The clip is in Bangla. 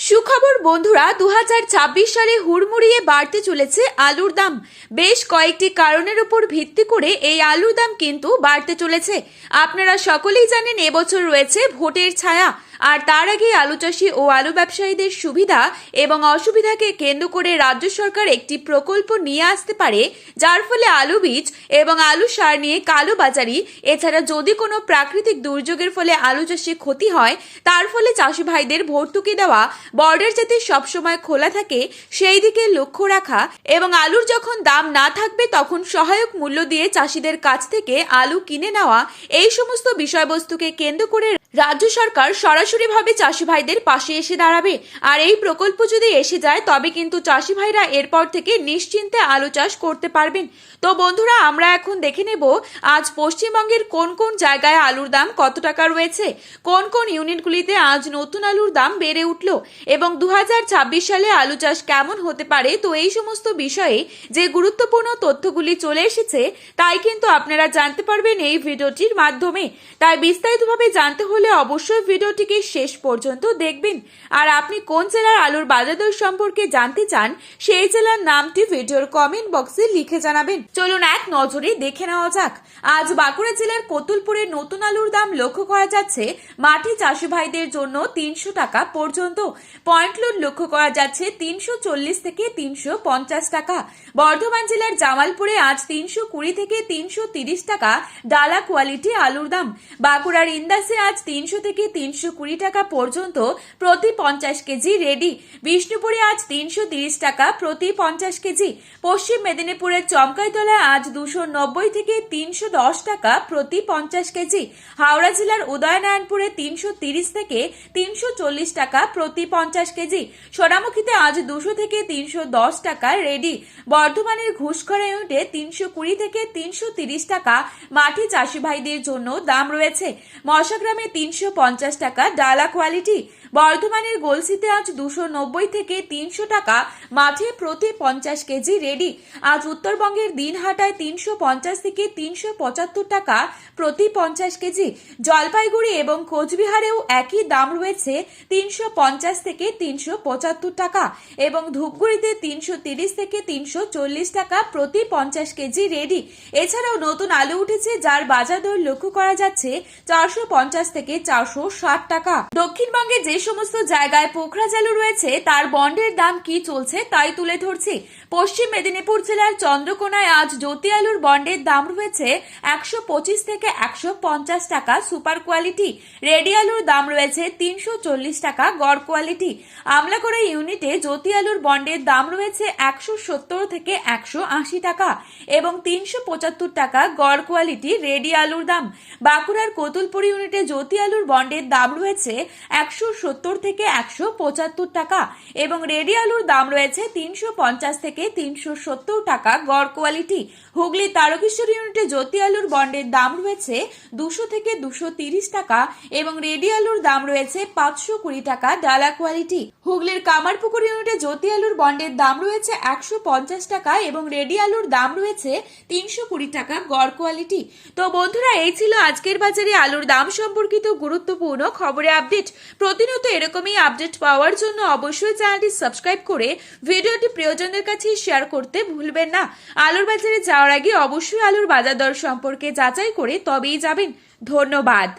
সুখবর বন্ধুরা, 2026 সালে হুড়মুড়িয়ে বাড়তে চলেছে আলুর দাম। বেশ কয়েকটি কারণের উপর ভিত্তি করে এই আলুর দাম কিন্তু বাড়তে চলেছে। আপনারা সকলেই জানেন এবছর রয়েছে ভোটের ছায়া, আর তার আগে আলু চাষি ও আলু ব্যবসায়ীদের সুবিধা এবং অসুবিধাকে কেন্দ্র করে রাজ্য সরকার একটি প্রকল্প নিয়ে আসতে পারে, যার ফলে আলু বীজ এবং আলু সার নিয়ে কালোবাজারি, এছাড়া যদি কোনো প্রাকৃতিক দুর্যোগের ফলে আলু চাষে ক্ষতি হয় তার ফলে চাষি ভাইদের ভর্তুকি দেওয়া, বর্ডার যাতে সবসময় খোলা থাকে সেই দিকে লক্ষ্য রাখা এবং আলুর যখন দাম না থাকবে তখন সহায়ক মূল্য দিয়ে চাষিদের কাছ থেকে আলু কিনে নেওয়া, এই সমস্ত বিষয়বস্তুকে কেন্দ্র করে রাজ্য সরকার সরাসরিভাবে চাষি ভাইদের পাশে এসে দাঁড়াবে। আর এই প্রকল্প যদি এসে যায় তবে কিন্তু চাষি ভাইরা এরপর থেকে নিশ্চিন্তে আলু চাষ করতে পারবেন। তো বন্ধুরা, আমরা এখন দেখে নেব আজ পশ্চিমবঙ্গের কোন কোন জায়গায় আলুর দাম কত টাকা রয়েছে, কোন কোন ইউনিটগুলিতে আজ নতুন আলুর দাম বেড়ে উঠল এবং 2026 সালে আলু চাষ কেমন হতে পারে। তো এই সমস্ত বিষয়ে যে গুরুত্বপূর্ণ তথ্যগুলি চলে এসেছে তাই কিন্তু আপনারা জানতে পারবেন এই ভিডিওটির মাধ্যমে। তাই বিস্তারিতভাবে জানতে হলে অবশ্যই ভিডিওটিকে শেষ পর্যন্ত দেখবেন। আর আপনি কোন জেলার আলুর বাজার দর সম্পর্কে জানতে চান সেই জেলার নামটি ভিডিওর কমেন্ট বক্সে লিখে জানাবেন। চলুন এক নজরে দেখে নেওয়া যাক। আজ বাঁকুড়া জেলার কতুলপুরে নতুন আলুর দাম লক্ষ্য করা যাচ্ছে মাটি চাষি ভাইদের জন্য 300 টাকা পর্যন্ত। পয়েন্ট লোড লক্ষ্য করা যাচ্ছে 340 থেকে 350 টাকা। বর্ধমান জেলার জামালপুরে আজ 320 থেকে 330 টাকা ডালা কোয়ালিটি আলুর দাম। বাঁকুড়ার ইন্দাসে আজ 300 থেকে 320 টাকা পর্যন্ত প্রতি 50 কেজি রেডি। বিষ্ণুপুরে আজ 330 টাকা প্রতি 50 কেজি। পশ্চিম মেদিনীপুরের চমকাইতলায় আজ 290 থেকে 310 টাকা প্রতি 50 কেজি। হাওড়া জেলার উদয়নারায়ণপুরে 330 থেকে 340 টাকা প্রতি 50 কেজি। সোনামুখীতে আজ 200 থেকে 310 টাকা রেডি। বর্ধমানের ঘুষখরা ইউনিটে 320 থেকে 330 টাকা মাটি চাষি ভাইদের জন্য দাম রয়েছে। মশাগ্রামে 350 টাকা ডালা কোয়ালিটি। বর্ধমানের গলসিতে আজ 290 থেকে 300 টাকা মাঠে প্রতি 50 কেজি রেডি। আজ উত্তরবঙ্গের দিনহাটায় 350 থেকে 375 টাকা প্রতি 50 কেজি। জলপাইগুড়ি এবং কোচবিহারেও একই দাম রয়েছে 350 থেকে 375 টাকা এবং ধূপগুড়িতে 330 থেকে 340 টাকা প্রতি 50 কেজি রেডি। এছাড়াও নতুন আলু উঠেছে যার বাজার দর লক্ষ্য করা যাচ্ছে 450 থেকে 460 টাকা। দক্ষিণবঙ্গে যে সমস্ত জায়গায় পোখরাজ আলু রয়েছে তার বন্ডের দাম কি চলছে তাই তুলে ধরছি। পশ্চিম মেদিনীপুর জেলার চন্দ্রকোনায় আজ জ্যোতি আলুর বন্ডের দাম রয়েছে 125 থেকে 150 টাকা সুপার কোয়ালিটি। রেডি আলুর দাম রয়েছে 340 টাকা গড় কোয়ালিটি। আমলাকোড়া ইউনিটে জ্যোতি আলুর বন্ডের দাম রয়েছে 170 থেকে 180 টাকা এবং 375 টাকা গড় কোয়ালিটি রেডি আলুর দাম। বাঁকুড়ার কতুলপুর ইউনিটে জ্যোতি আলুর বন্ডের দাম রয়েছে 170 থেকে 175 টাকা এবং রেডি আলুর দাম রয়েছে 350 থেকে 370 টাকা গড় কোয়ালিটি। হুগলি তারকেশ্বর ইউনিটে জ্যোতি আলুর বন্ডের দাম রয়েছে 200 থেকে 230 টাকা এবং রেডি আলুর দাম রয়েছে 520 টাকা ডালা কোয়ালিটি। হুগলির কামারপুকুর ইউনিটে জ্যোতি আলুর বন্ডের দাম রয়েছে 150 টাকা এবং রেডি আলুর দাম রয়েছে 320 টাকা গড় কোয়ালিটি। তো বন্ধুরা, এই ছিল আজকের বাজারে আলুর দাম সম্পর্কিত গুরুত্বপূর্ণ খবরে আপডেট। প্রতিনিয়ত এরকমই আপডেট পাওয়ার জন্য অবশ্যই চ্যানেলটি সাবস্ক্রাইব করে ভিডিওটি প্রিয়জনদের কাছে শেয়ার করতে ভুলবেন না। আলুর বাজারে যাওয়ার আগে অবশ্যই আলুর বাজার দর সম্পর্কে যাচাই করে তবেই যাবেন। ধন্যবাদ।